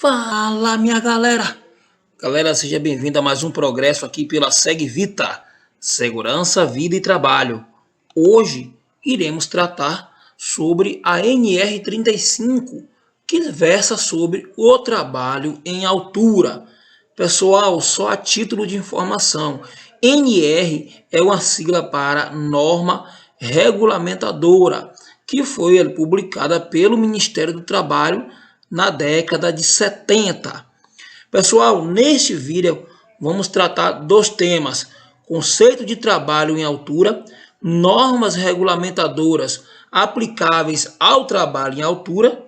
Fala, minha galera! Galera, seja bem-vindo a mais um progresso aqui pela SegVita, Segurança, Vida e Trabalho. Hoje iremos tratar sobre a NR35, que versa sobre o trabalho em altura. Pessoal, só a título de informação, NR é uma sigla para Norma Regulamentadora, que foi publicada pelo Ministério do Trabalho na década de 70. Pessoal, neste vídeo vamos tratar dos temas: conceito de trabalho em altura, normas regulamentadoras aplicáveis ao trabalho em altura,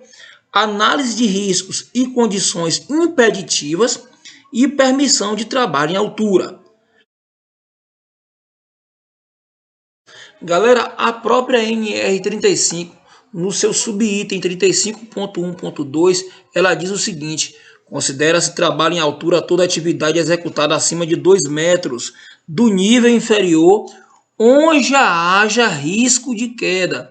análise de riscos e condições impeditivas e permissão de trabalho em altura. Galera, a própria NR35, no seu subitem 35.1.2, ela diz o seguinte: considera-se trabalho em altura toda atividade executada acima de 2 metros do nível inferior, onde haja risco de queda.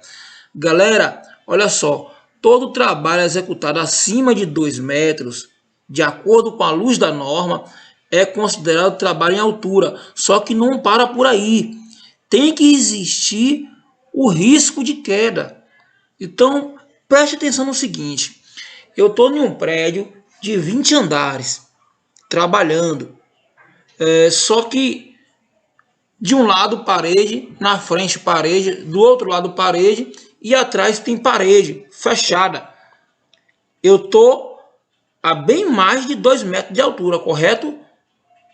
Galera, olha só, todo trabalho executado acima de 2 metros, de acordo com a luz da norma, é considerado trabalho em altura. Só que não para por aí. Tem que existir o risco de queda. Então, preste atenção no seguinte: eu estou em um prédio de 20 andares, trabalhando. Só que de um lado parede, na frente parede, do outro lado parede e atrás tem parede fechada. Eu estou a bem mais de 2 metros de altura, correto?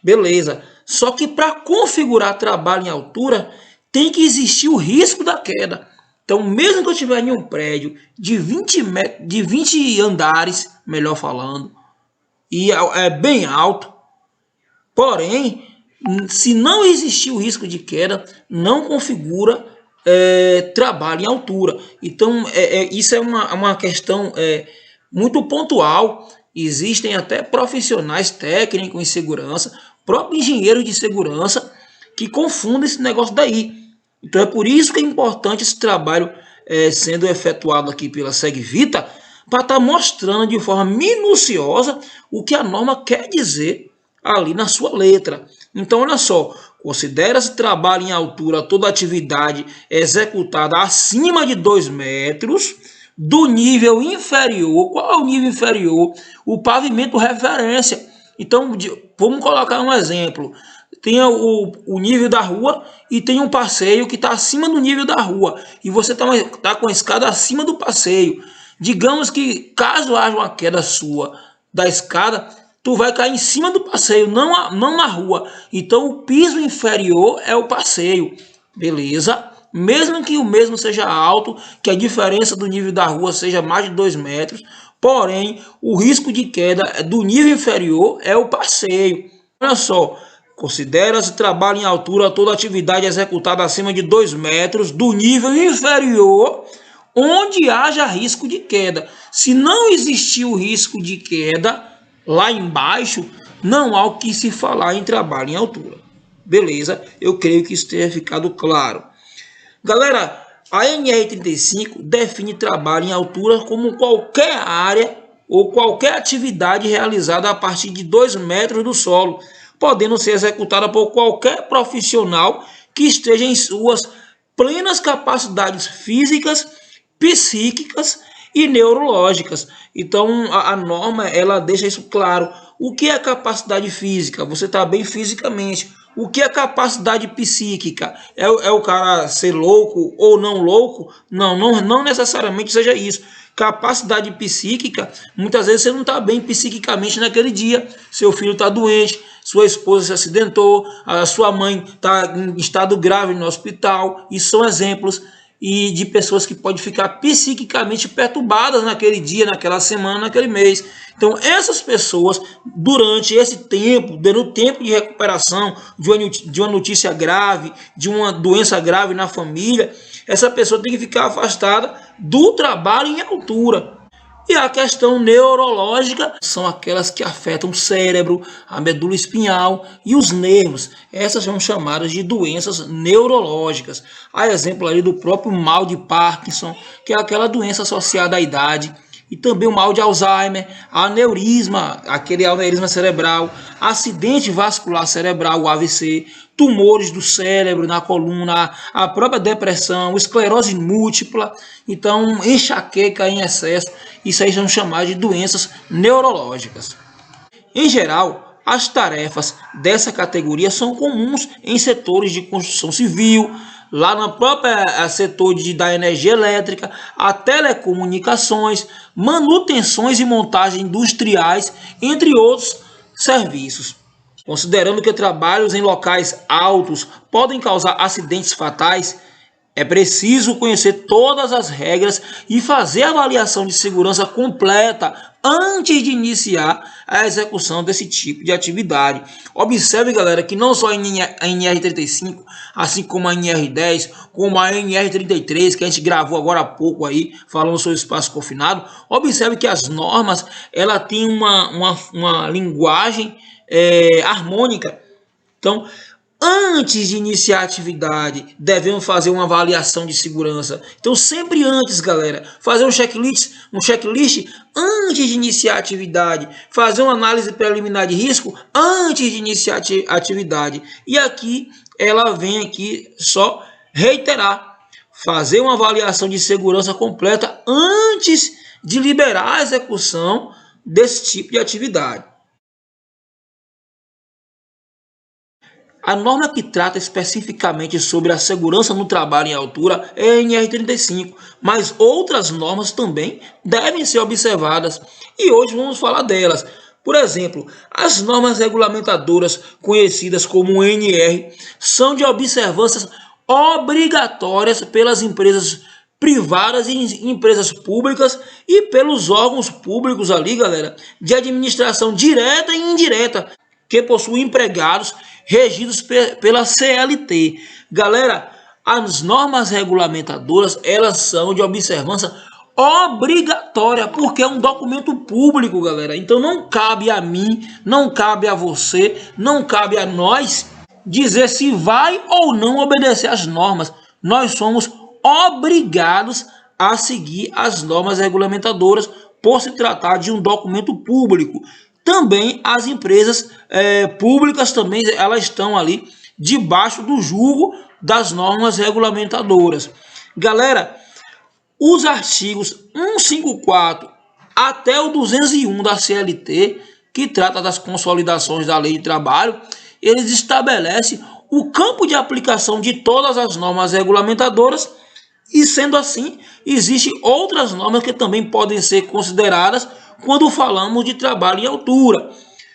Beleza. Só que para configurar trabalho em altura, tem que existir o risco da queda. Então, mesmo que eu estiver em um prédio de 20 andares, melhor falando, e é bem alto, porém, se não existir o risco de queda, não configura trabalho em altura. Então, isso é uma questão muito pontual. Existem até profissionais técnicos em segurança, próprio engenheiro de segurança, que confundem esse negócio daí. Então é por isso que é importante esse trabalho sendo efetuado aqui pela SegVita, para estar mostrando de forma minuciosa o que a norma quer dizer ali na sua letra. Então olha só, considera-se trabalho em altura toda atividade executada acima de 2 metros do nível inferior. Qual é o nível inferior? O pavimento referência. Então vamos colocar um exemplo. Tem o nível da rua e tem um passeio que está acima do nível da rua. E você está com a escada acima do passeio. Digamos que caso haja uma queda sua da escada, tu vai cair em cima do passeio, não na rua. Então o piso inferior é o passeio. Beleza? Mesmo que o mesmo seja alto, que a diferença do nível da rua seja mais de 2 metros, porém o risco de queda do nível inferior é o passeio. Olha só. Considera-se trabalho em altura toda atividade executada acima de 2 metros do nível inferior, onde haja risco de queda. Se não existir o risco de queda lá embaixo, não há o que se falar em trabalho em altura. Beleza? Eu creio que isso tenha ficado claro. Galera, a NR35 define trabalho em altura como qualquer área ou qualquer atividade realizada a partir de 2 metros do solo, podendo ser executada por qualquer profissional que esteja em suas plenas capacidades físicas, psíquicas e neurológicas. Então a norma ela deixa isso claro. O que é capacidade física? Você está bem fisicamente. O que é capacidade psíquica? É o cara ser louco ou não louco? Não necessariamente seja isso. Capacidade psíquica, muitas vezes você não está bem psiquicamente naquele dia. Seu filho está doente, sua esposa se acidentou, a sua mãe está em estado grave no hospital. Isso são exemplos de pessoas que podem ficar psiquicamente perturbadas naquele dia, naquela semana, naquele mês. Então essas pessoas, durante esse tempo, dando tempo de recuperação de uma notícia grave, de uma doença grave na família, essa pessoa tem que ficar afastada do trabalho em altura. E a questão neurológica são aquelas que afetam o cérebro, a medula espinhal e os nervos. Essas são chamadas de doenças neurológicas. Há exemplo ali do próprio mal de Parkinson, que é aquela doença associada à idade, e também o mal de Alzheimer, aneurisma, aquele aneurisma cerebral, acidente vascular cerebral, o AVC, tumores do cérebro, na coluna, a própria depressão, esclerose múltipla, então enxaqueca em excesso, isso aí são chamadas de doenças neurológicas. Em geral, as tarefas dessa categoria são comuns em setores de construção civil, lá no próprio setor da energia elétrica, a telecomunicações, manutenções e montagem industriais, entre outros serviços. Considerando que trabalhos em locais altos podem causar acidentes fatais, é preciso conhecer todas as regras e fazer a avaliação de segurança completa antes de iniciar a execução desse tipo de atividade. Observe, galera, que não só a NR35, assim como a NR10, como a NR33, que a gente gravou agora há pouco aí, falando sobre espaço confinado, observe que as normas, ela tem uma linguagem harmônica. Então, antes de iniciar a atividade, devemos fazer uma avaliação de segurança. Então, sempre antes, galera, fazer um checklist antes de iniciar a atividade, fazer uma análise preliminar de risco antes de iniciar a atividade. E aqui, ela vem aqui só reiterar, fazer uma avaliação de segurança completa antes de liberar a execução desse tipo de atividade. A norma que trata especificamente sobre a segurança no trabalho em altura é a NR35, mas outras normas também devem ser observadas e hoje vamos falar delas. Por exemplo, as normas regulamentadoras, conhecidas como NR, são de observâncias obrigatórias pelas empresas privadas e empresas públicas e pelos órgãos públicos ali, galera, de administração direta e indireta, que possuem empregados regidos pela CLT. Galera, as normas regulamentadoras, elas são de observância obrigatória, porque é um documento público, galera. Então não cabe a mim, não cabe a você, não cabe a nós dizer se vai ou não obedecer às normas. Nós somos obrigados a seguir as normas regulamentadoras por se tratar de um documento público. Também as empresas públicas também, elas estão ali debaixo do jugo das normas regulamentadoras. Galera, os artigos 154 até o 201 da CLT, que trata das consolidações da Lei de Trabalho, eles estabelecem o campo de aplicação de todas as normas regulamentadoras e, sendo assim, existem outras normas que também podem ser consideradas quando falamos de trabalho em altura.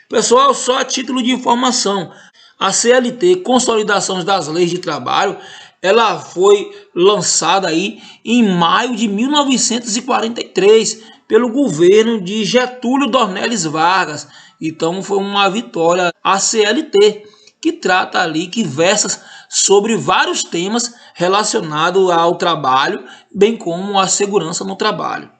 Pessoal, só a título de informação, a CLT, Consolidações das Leis de Trabalho, ela foi lançada aí em maio de 1943 pelo governo de Getúlio Dornelles Vargas. Então foi uma vitória a CLT, que trata ali, que versa sobre vários temas relacionados ao trabalho, bem como a segurança no trabalho.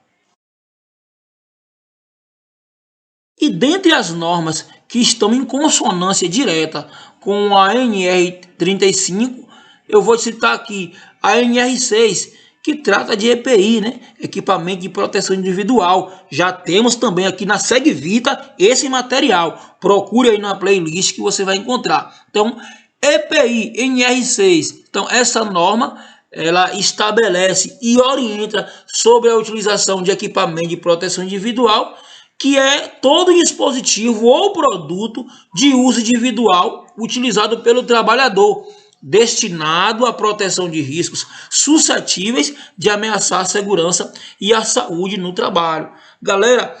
E dentre as normas que estão em consonância direta com a NR35, eu vou citar aqui a NR6, que trata de EPI, né? Equipamento de proteção individual. Já temos também aqui na Segvita esse material. Procure aí na playlist que você vai encontrar. Então, EPI, NR6. Então, essa norma, ela estabelece e orienta sobre a utilização de equipamento de proteção individual, que é todo dispositivo ou produto de uso individual utilizado pelo trabalhador, destinado à proteção de riscos suscetíveis de ameaçar a segurança e a saúde no trabalho. Galera,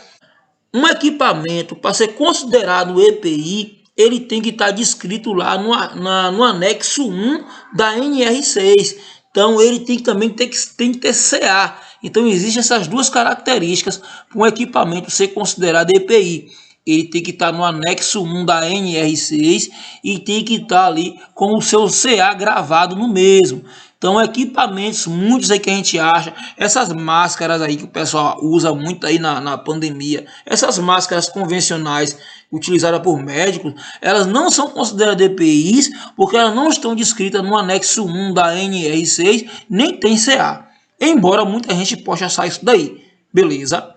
um equipamento, para ser considerado EPI, ele tem que estar descrito lá no anexo 1 da NR6. Então, ele também tem que ter CA. Então, existem essas duas características para um equipamento ser considerado EPI. Ele tem que estar no anexo 1 da NR6 e tem que estar ali com o seu CA gravado no mesmo. Então, equipamentos, muitos aí que a gente acha, essas máscaras aí que o pessoal usa muito aí na pandemia, essas máscaras convencionais utilizadas por médicos, elas não são consideradas EPIs porque elas não estão descritas no anexo 1 da NR6, nem tem CA. Embora muita gente possa achar isso daí, beleza?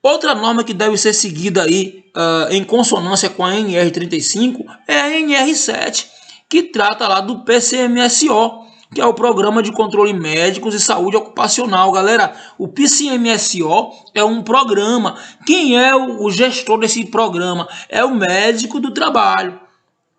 Outra norma que deve ser seguida aí em consonância com a NR35 é a NR7, que trata lá do PCMSO, que é o Programa de Controle Médicos e Saúde Ocupacional. Galera, o PCMSO é um programa. Quem é o gestor desse programa? É o médico do trabalho.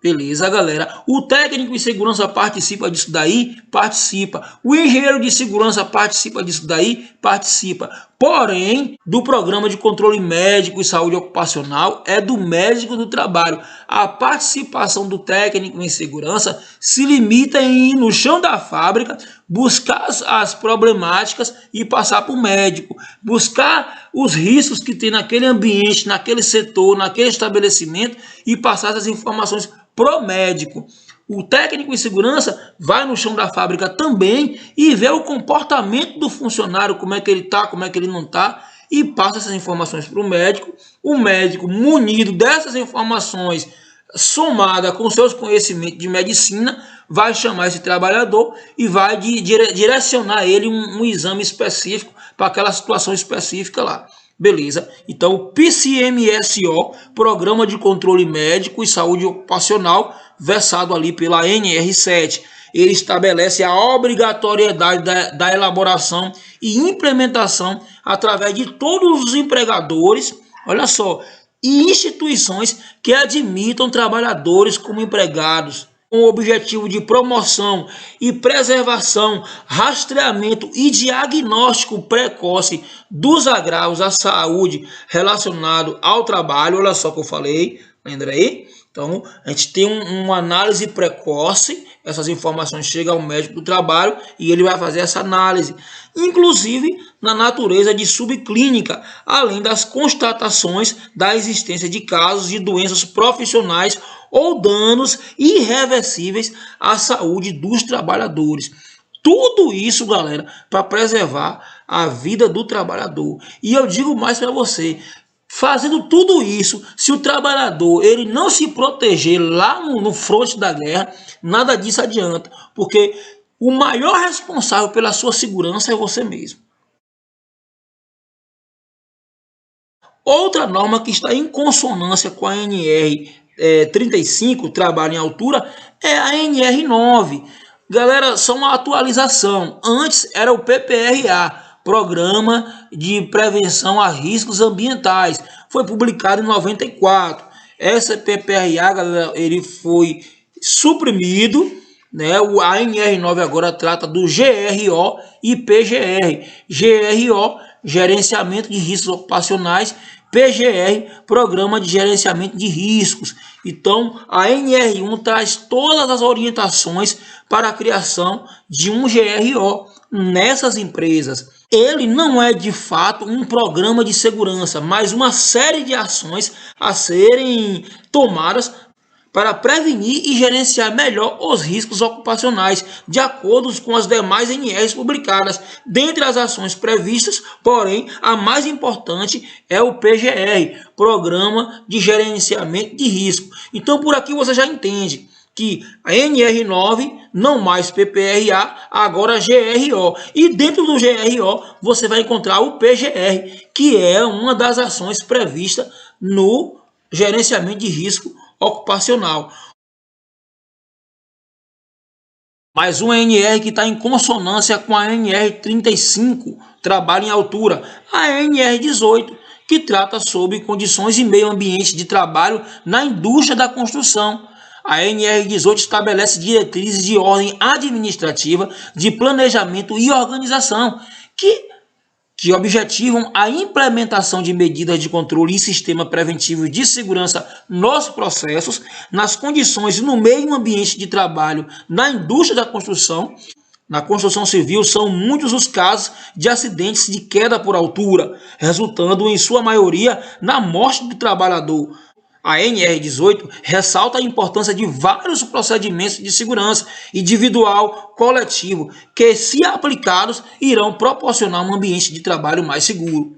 Beleza, galera. O técnico de segurança participa disso daí? Participa. O engenheiro de segurança participa disso daí? Participa. Porém, do programa de controle médico e saúde ocupacional é do médico do trabalho. A participação do técnico em segurança se limita em ir no chão da fábrica, buscar as problemáticas e passar para o médico. Buscar os riscos que tem naquele ambiente, naquele setor, naquele estabelecimento e passar essas informações pro médico. O técnico em segurança vai no chão da fábrica também e vê o comportamento do funcionário, como é que ele está, como é que ele não está, e passa essas informações para o médico. O médico, munido dessas informações, somada com seus conhecimentos de medicina, vai chamar esse trabalhador e vai direcionar ele um exame específico para aquela situação específica lá. Beleza? Então, o PCMSO, Programa de Controle Médico e Saúde Ocupacional, versado ali pela NR7, ele estabelece a obrigatoriedade da elaboração e implementação através de todos os empregadores, olha só, e instituições que admitam trabalhadores como empregados, com o objetivo de promoção e preservação, rastreamento e diagnóstico precoce dos agravos à saúde relacionados ao trabalho. Olha só que eu falei, lembra aí? Então, a gente tem uma análise precoce, essas informações chegam ao médico do trabalho e ele vai fazer essa análise, inclusive na natureza de subclínica, além das constatações da existência de casos de doenças profissionais ou danos irreversíveis à saúde dos trabalhadores. Tudo isso, galera, para preservar a vida do trabalhador. E eu digo mais para você, fazendo tudo isso, se o trabalhador ele não se proteger lá no fronte da guerra, nada disso adianta, porque o maior responsável pela sua segurança é você mesmo. Outra norma que está em consonância com a NR35, trabalho em altura, é a NR9. Galera, só uma atualização. Antes era o PPRA, Programa de Prevenção a Riscos Ambientais. Foi publicado em 94. Essa PPRA, galera, ele foi suprimido, né? A NR9 agora trata do GRO e PGR. GRO, Gerenciamento de Riscos Ocupacionais, PGR, Programa de Gerenciamento de Riscos. Então, a NR1 traz todas as orientações para a criação de um GRO nessas empresas. Ele não é de fato um programa de segurança, mas uma série de ações a serem tomadas para prevenir e gerenciar melhor os riscos ocupacionais, de acordo com as demais NRs publicadas. Dentre as ações previstas, porém, a mais importante é o PGR, Programa de Gerenciamento de Risco. Então, por aqui você já entende que a NR9, não mais PPRA, agora GRO. E dentro do GRO, você vai encontrar o PGR, que é uma das ações previstas no gerenciamento de risco ocupacional. Mais uma NR que está em consonância com a NR35, trabalho em altura. A NR18, que trata sobre condições e meio ambiente de trabalho na indústria da construção. A NR18 estabelece diretrizes de ordem administrativa, de planejamento e organização, que objetivam a implementação de medidas de controle e sistema preventivo de segurança nos processos, nas condições e no meio ambiente de trabalho na indústria da construção. Na construção civil, são muitos os casos de acidentes de queda por altura, resultando, em sua maioria, na morte do trabalhador. A NR18 ressalta a importância de vários procedimentos de segurança individual, coletivo, que, se aplicados, irão proporcionar um ambiente de trabalho mais seguro.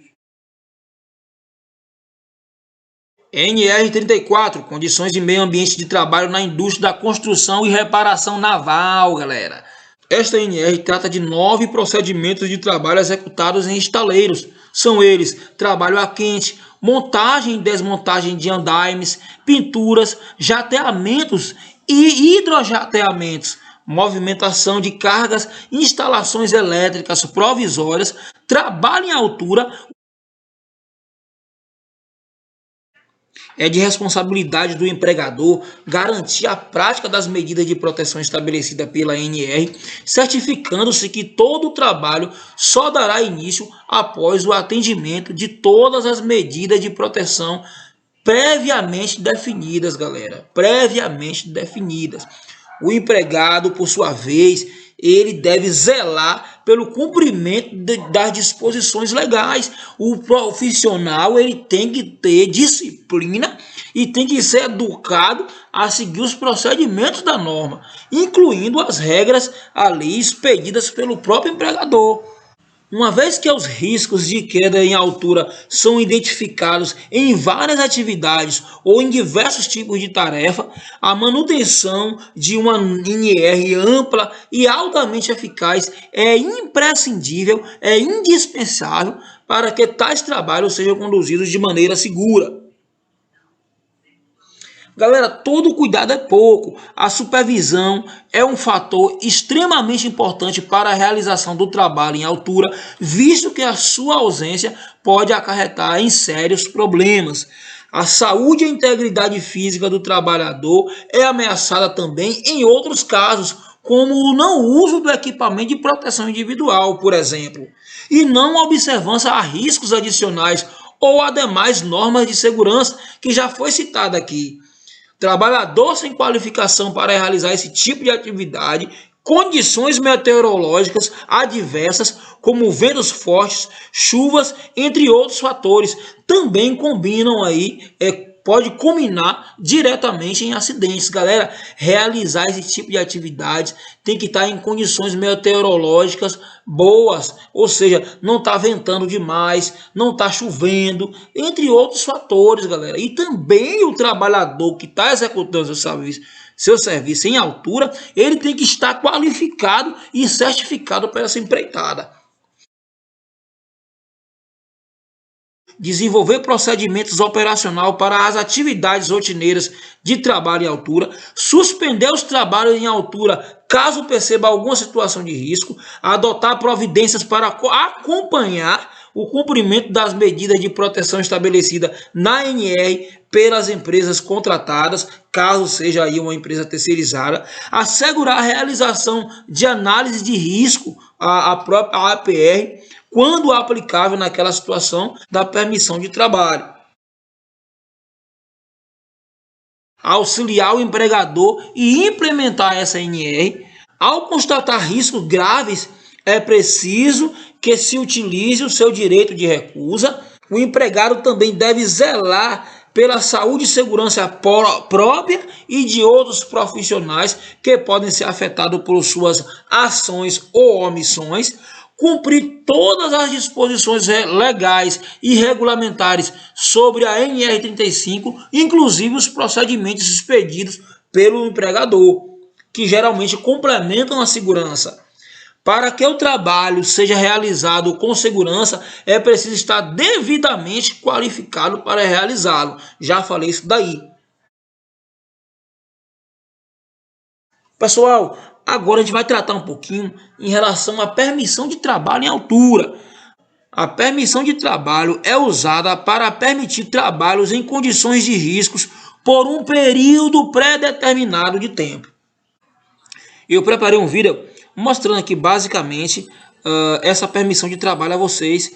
NR34, condições de meio ambiente de trabalho na indústria da construção e reparação naval, galera. Esta NR trata de 9 procedimentos de trabalho executados em estaleiros, São eles: trabalho a quente, montagem e desmontagem de andaimes, pinturas, jateamentos e hidrojateamentos, movimentação de cargas, instalações elétricas provisórias, trabalho em altura. É de responsabilidade do empregador garantir a prática das medidas de proteção estabelecidas pela ANR, certificando-se que todo o trabalho só dará início após o atendimento de todas as medidas de proteção previamente definidas, galera. Previamente definidas. O empregado, por sua vez, ele deve zelar pelo cumprimento das disposições legais. O profissional, ele tem que ter disciplina e tem que ser educado a seguir os procedimentos da norma, incluindo as regras ali expedidas pelo próprio empregador. Uma vez que os riscos de queda em altura são identificados em várias atividades ou em diversos tipos de tarefa, a manutenção de uma NR ampla e altamente eficaz é imprescindível, é indispensável para que tais trabalhos sejam conduzidos de maneira segura. Galera, todo cuidado é pouco. A supervisão é um fator extremamente importante para a realização do trabalho em altura, visto que a sua ausência pode acarretar em sérios problemas. A saúde e a integridade física do trabalhador é ameaçada também em outros casos, como o não uso do equipamento de proteção individual, por exemplo, e não observância a riscos adicionais ou a demais normas de segurança que já foi citada aqui. Trabalhador sem qualificação para realizar esse tipo de atividade, condições meteorológicas adversas, como ventos fortes, chuvas, entre outros fatores, também combinam aí, pode culminar diretamente em acidentes. Galera, realizar esse tipo de atividade tem que estar em condições meteorológicas boas, ou seja, não está ventando demais, não está chovendo, entre outros fatores, galera. E também o trabalhador que está executando seu serviço em altura, ele tem que estar qualificado e certificado para essa empreitada. Desenvolver procedimentos operacionais para as atividades rotineiras de trabalho em altura, suspender os trabalhos em altura caso perceba alguma situação de risco, adotar providências para acompanhar o cumprimento das medidas de proteção estabelecidas na ANR pelas empresas contratadas, caso seja aí uma empresa terceirizada, assegurar a realização de análise de risco, a própria APR, quando aplicável naquela situação da permissão de trabalho. Auxiliar o empregador e implementar essa NR. Ao constatar riscos graves, é preciso que se utilize o seu direito de recusa. O empregado também deve zelar pela saúde e segurança própria e de outros profissionais que podem ser afetados por suas ações ou omissões, cumprir todas as disposições legais e regulamentares sobre a NR35, inclusive os procedimentos expedidos pelo empregador, que geralmente complementam a segurança. Para que o trabalho seja realizado com segurança, é preciso estar devidamente qualificado para realizá-lo. Já falei isso daí. Pessoal, agora a gente vai tratar um pouquinho em relação à permissão de trabalho em altura. A permissão de trabalho é usada para permitir trabalhos em condições de riscos por um período pré-determinado de tempo. Eu preparei um vídeo mostrando aqui basicamente essa permissão de trabalho a vocês.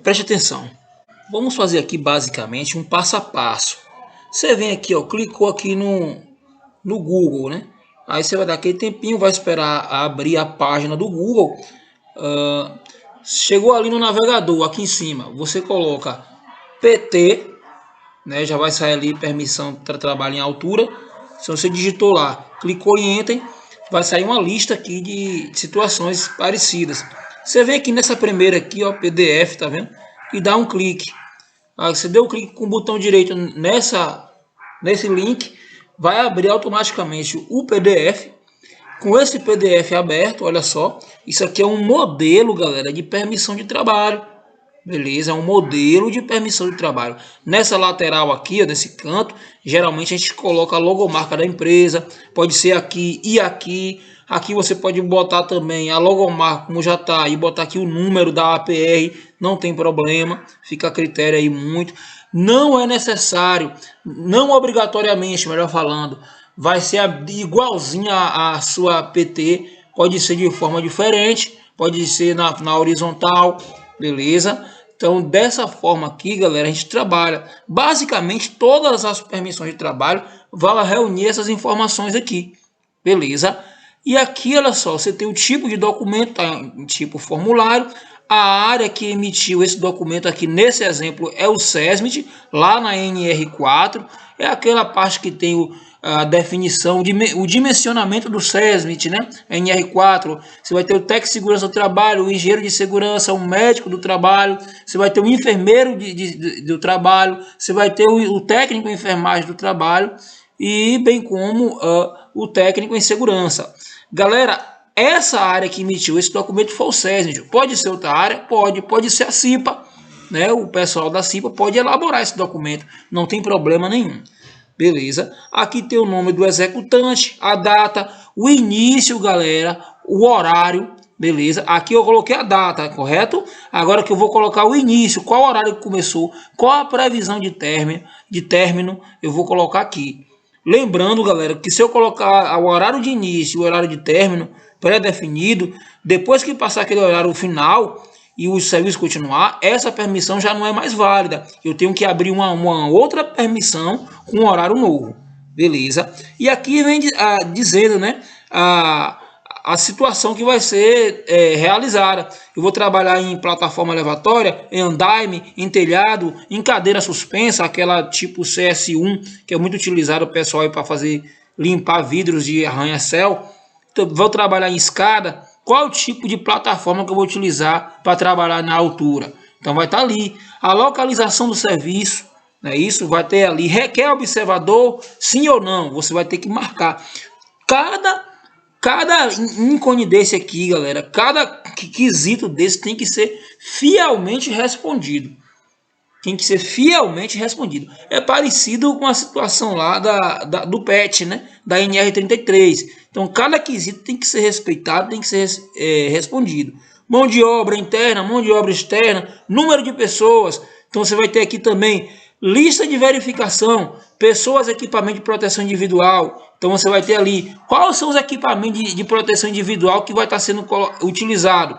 Preste atenção. Vamos fazer aqui basicamente um passo a passo. Você vem aqui, ó, clicou aqui no Google, né? Aí você vai dar aquele tempinho, vai esperar abrir a página do Google. Chegou ali no navegador, aqui em cima, você coloca PT, né? Já vai sair ali permissão para trabalho em altura. Se você digitou lá, clicou em Enter, vai sair uma lista aqui de situações parecidas. Você vem aqui nessa primeira aqui, ó, PDF, tá vendo? E dá um clique. Aí você deu um clique com o botão direito nesse link, vai abrir automaticamente o PDF. Com esse PDF aberto, olha só, isso aqui é um modelo, galera, de permissão de trabalho. Beleza? É um modelo de permissão de trabalho. Nessa lateral aqui, ó, nesse canto, geralmente a gente coloca a logomarca da empresa. Pode ser aqui e aqui. Aqui você pode botar também a logomarca, como já está, e botar aqui o número da APR. Não tem problema. Fica a critério aí muito. Não é necessário, não obrigatoriamente, melhor falando, vai ser igualzinha a sua PT. Pode ser de forma diferente. Pode ser na horizontal. Beleza? Então, dessa forma aqui, galera, a gente trabalha. Basicamente, todas as permissões de trabalho vão reunir essas informações aqui. Beleza? E aqui, olha só, você tem o tipo de documento, tá em tipo formulário. A área que emitiu esse documento aqui, nesse exemplo, é o SESMIT, lá na NR4. É aquela parte que tem a definição, o dimensionamento do SESMIT, né? NR4, você vai ter o técnico de segurança do trabalho, o engenheiro de segurança, o médico do trabalho, você vai ter o enfermeiro do trabalho, você vai ter o técnico de enfermagem do trabalho e bem como o técnico em segurança. Galera, essa área que emitiu esse documento foi o SESMIT. Pode ser outra área? Pode ser a CIPA, né? O pessoal da CIPA pode elaborar esse documento, não tem problema nenhum. Beleza? Aqui tem o nome do executante, a data, o início, galera, o horário, beleza? Aqui eu coloquei a data, correto? Agora que eu vou colocar o início, qual horário que começou, qual a previsão de término, eu vou colocar aqui. Lembrando, galera, que se eu colocar o horário de início e o horário de término pré-definido, depois que passar aquele horário final e o serviço continuar, essa permissão já não é mais válida. Eu tenho que abrir uma outra permissão com um horário novo. Beleza? E aqui vem dizendo, né, a situação que vai ser realizada. Eu vou trabalhar em plataforma elevatória, em andaime, em telhado, em cadeira suspensa, aquela tipo CS1, que é muito utilizado o pessoal para fazer limpar vidros de arranha-céu. Então, vou trabalhar em escada. Qual o tipo de plataforma que eu vou utilizar para trabalhar na altura? Então vai estar ali a localização do serviço, né? Isso vai ter ali, requer observador, sim ou não? Você vai ter que marcar. Cada ícone desse aqui, galera, cada quesito desse tem que ser fielmente respondido. Tem que ser fielmente respondido. É parecido com a situação lá do PET, né? Da NR33. Então, cada quesito tem que ser respeitado, tem que ser respondido. Mão de obra interna, mão de obra externa, número de pessoas. Então, você vai ter aqui também lista de verificação, pessoas, equipamento de proteção individual. Então, você vai ter ali quais são os equipamentos de proteção individual que vai estar sendo utilizado.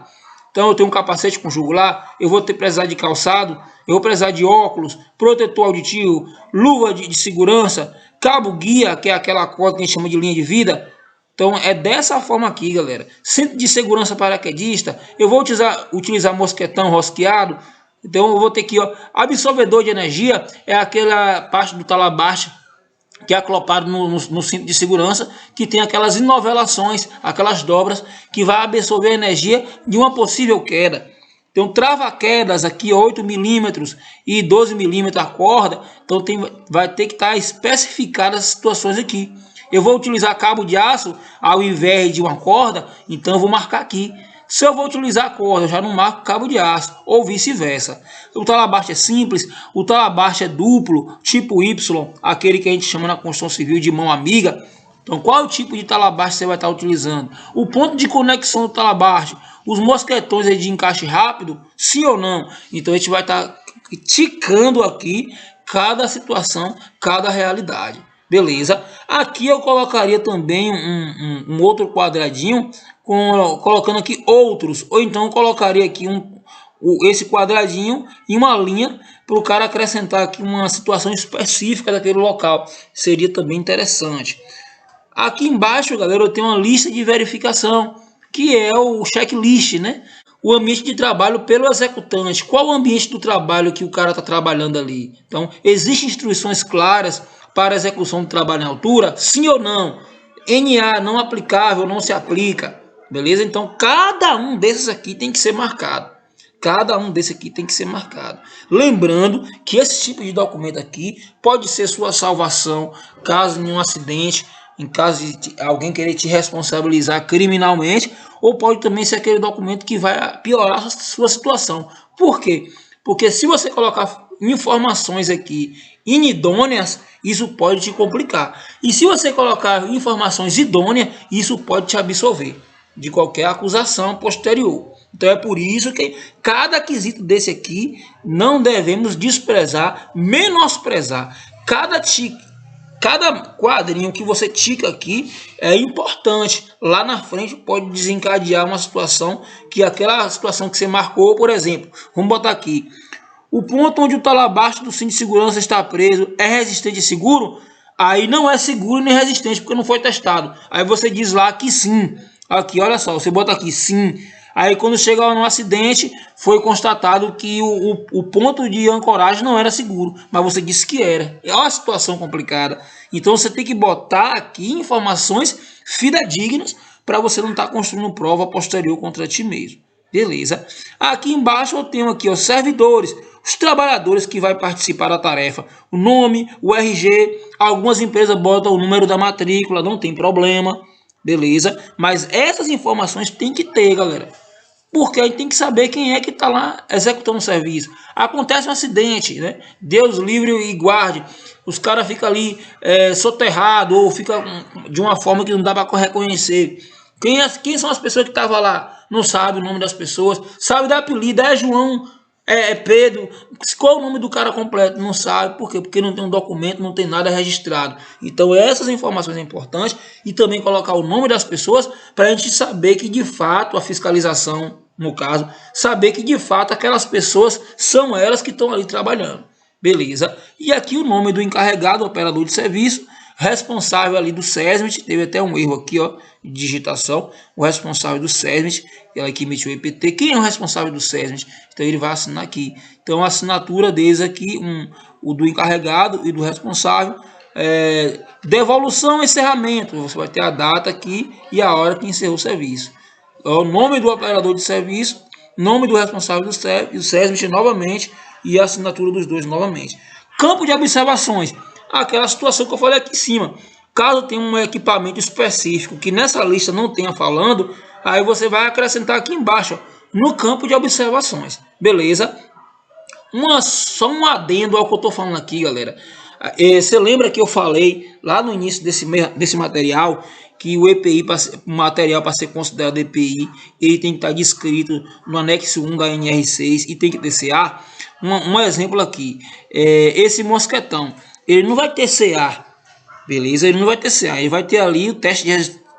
Então, eu tenho um capacete com jugular, eu vou precisar de calçado, eu vou precisar de óculos, protetor auditivo, luva de segurança, cabo guia, que é aquela corda que a gente chama de linha de vida. Então, é dessa forma aqui, galera. Centro de segurança paraquedista, eu vou utilizar mosquetão rosqueado. Então, eu vou ter aqui, ó, absorvedor de energia, é aquela parte do talabaste que é acoplado no cinto de segurança, que tem aquelas inovelações, aquelas dobras, que vai absorver a energia de uma possível queda. Então, trava-quedas aqui, 8 milímetros e 12 milímetros a corda, então vai ter que estar especificadas as situações aqui. Eu vou utilizar cabo de aço ao invés de uma corda, então eu vou marcar aqui. Se eu vou utilizar a corda, eu já não marco cabo de aço, ou vice-versa. O talabaste é simples, o talabaste é duplo, tipo Y, aquele que a gente chama na construção civil de mão amiga. Então, qual é o tipo de talabaste você vai estar utilizando? O ponto de conexão do talabaste, os mosquetões de encaixe rápido, sim ou não? Então, a gente vai estar ticando aqui cada situação, cada realidade. Beleza? Aqui eu colocaria também um outro quadradinho, colocando aqui outros, ou então eu colocaria aqui esse quadradinho e uma linha para o cara acrescentar aqui uma situação específica daquele local. Seria também interessante. Aqui embaixo, galera, eu tenho uma lista de verificação, que é o checklist, né? O ambiente de trabalho pelo executante. Qual o ambiente do trabalho que o cara está trabalhando ali? Então, existem instruções claras para a execução do trabalho em altura? Sim ou não? NA não aplicável, não se aplica. Beleza? Então, cada um desses aqui tem que ser marcado. Cada um desses aqui tem que ser marcado. Lembrando que esse tipo de documento aqui pode ser sua salvação caso de um acidente, em caso de alguém querer te responsabilizar criminalmente, ou pode também ser aquele documento que vai piorar a sua situação. Por quê? Porque se você colocar informações aqui inidôneas, isso pode te complicar. E se você colocar informações idôneas, isso pode te absolver de qualquer acusação posterior. Então é por isso que cada quesito desse aqui não devemos desprezar, menosprezar. Cada quadrinho que você tica aqui é importante. Lá na frente pode desencadear uma situação que aquela situação que você marcou, por exemplo, vamos botar aqui. O ponto onde o talo abaixo do cinto de segurança está preso é resistente e seguro? Aí não é seguro nem resistente, porque não foi testado. Aí você diz lá que sim. Aqui, olha só, você bota aqui sim. Aí quando chega no acidente, foi constatado que o ponto de ancoragem não era seguro, mas você disse que era. É uma situação complicada. Então você tem que botar aqui informações fidedignas para você não estar construindo prova posterior contra ti mesmo. Beleza? Aqui embaixo eu tenho aqui os servidores, os trabalhadores que vai participar da tarefa, o nome, o RG, algumas empresas botam o número da matrícula, não tem problema, beleza? Mas essas informações tem que ter, galera. Porque a gente tem que saber quem é que está lá executando o serviço. Acontece um acidente, né? Deus livre e guarde. Os caras ficam ali soterrados ou ficam de uma forma que não dá para reconhecer. Quem são as pessoas que estavam lá? Não sabe o nome das pessoas. Sabe da apelido, é João, é Pedro. Qual é o nome do cara completo? Não sabe. Por quê? Porque não tem um documento, não tem nada registrado. Então essas informações são importantes. E também colocar o nome das pessoas para a gente saber que de fato a fiscalização, no caso, saber que de fato aquelas pessoas são elas que estão ali trabalhando. Beleza? E aqui o nome do encarregado, operador de serviço, responsável ali do SESMIT, teve até um erro aqui, ó, de digitação, o responsável do SESMIT, ela que emitiu o EPT. Quem é o responsável do SESMIT? Então ele vai assinar aqui. Então a assinatura deles aqui, o do encarregado e do responsável, devolução e encerramento, você vai ter a data aqui e a hora que encerrou o serviço. O nome do operador de serviço, nome do responsável do SESMIT novamente e a assinatura dos dois novamente. Campo de observações, aquela situação que eu falei aqui em cima. Caso tenha um equipamento específico que nessa lista não tenha falando, aí você vai acrescentar aqui embaixo, ó, no campo de observações. Beleza? Só um adendo ao que eu estou falando aqui, galera. Você lembra que eu falei lá no início desse material que o EPI, o material para ser considerado EPI, ele tem que estar descrito no anexo 1 da NR6 e tem que ter CA? Um exemplo aqui, esse mosquetão, ele não vai ter CA, beleza? Ele não vai ter CA, ele vai ter ali o teste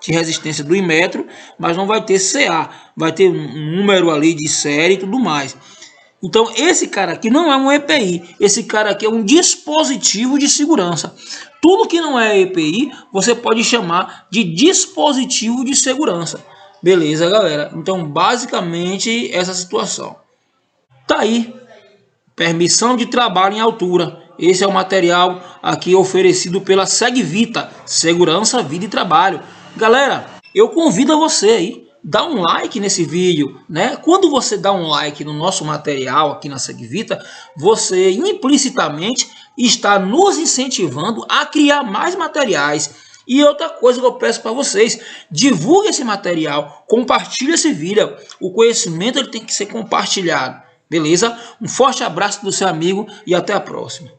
de resistência do Inmetro, mas não vai ter CA, vai ter um número ali de série e tudo mais. Então esse cara aqui não é um EPI, esse cara aqui é um dispositivo de segurança. Tudo que não é EPI, você pode chamar de dispositivo de segurança. Beleza, galera? Então basicamente essa situação. Tá aí, permissão de trabalho em altura. Esse é o material aqui oferecido pela Segvita, Segurança, Vida e Trabalho. Galera, eu convido você aí, dá um like nesse vídeo, né? Quando você dá um like no nosso material aqui na Segvita, você implicitamente está nos incentivando a criar mais materiais. E outra coisa que eu peço para vocês, divulgue esse material, compartilhe esse vídeo. O conhecimento ele tem que ser compartilhado. Beleza? Um forte abraço do seu amigo e até a próxima.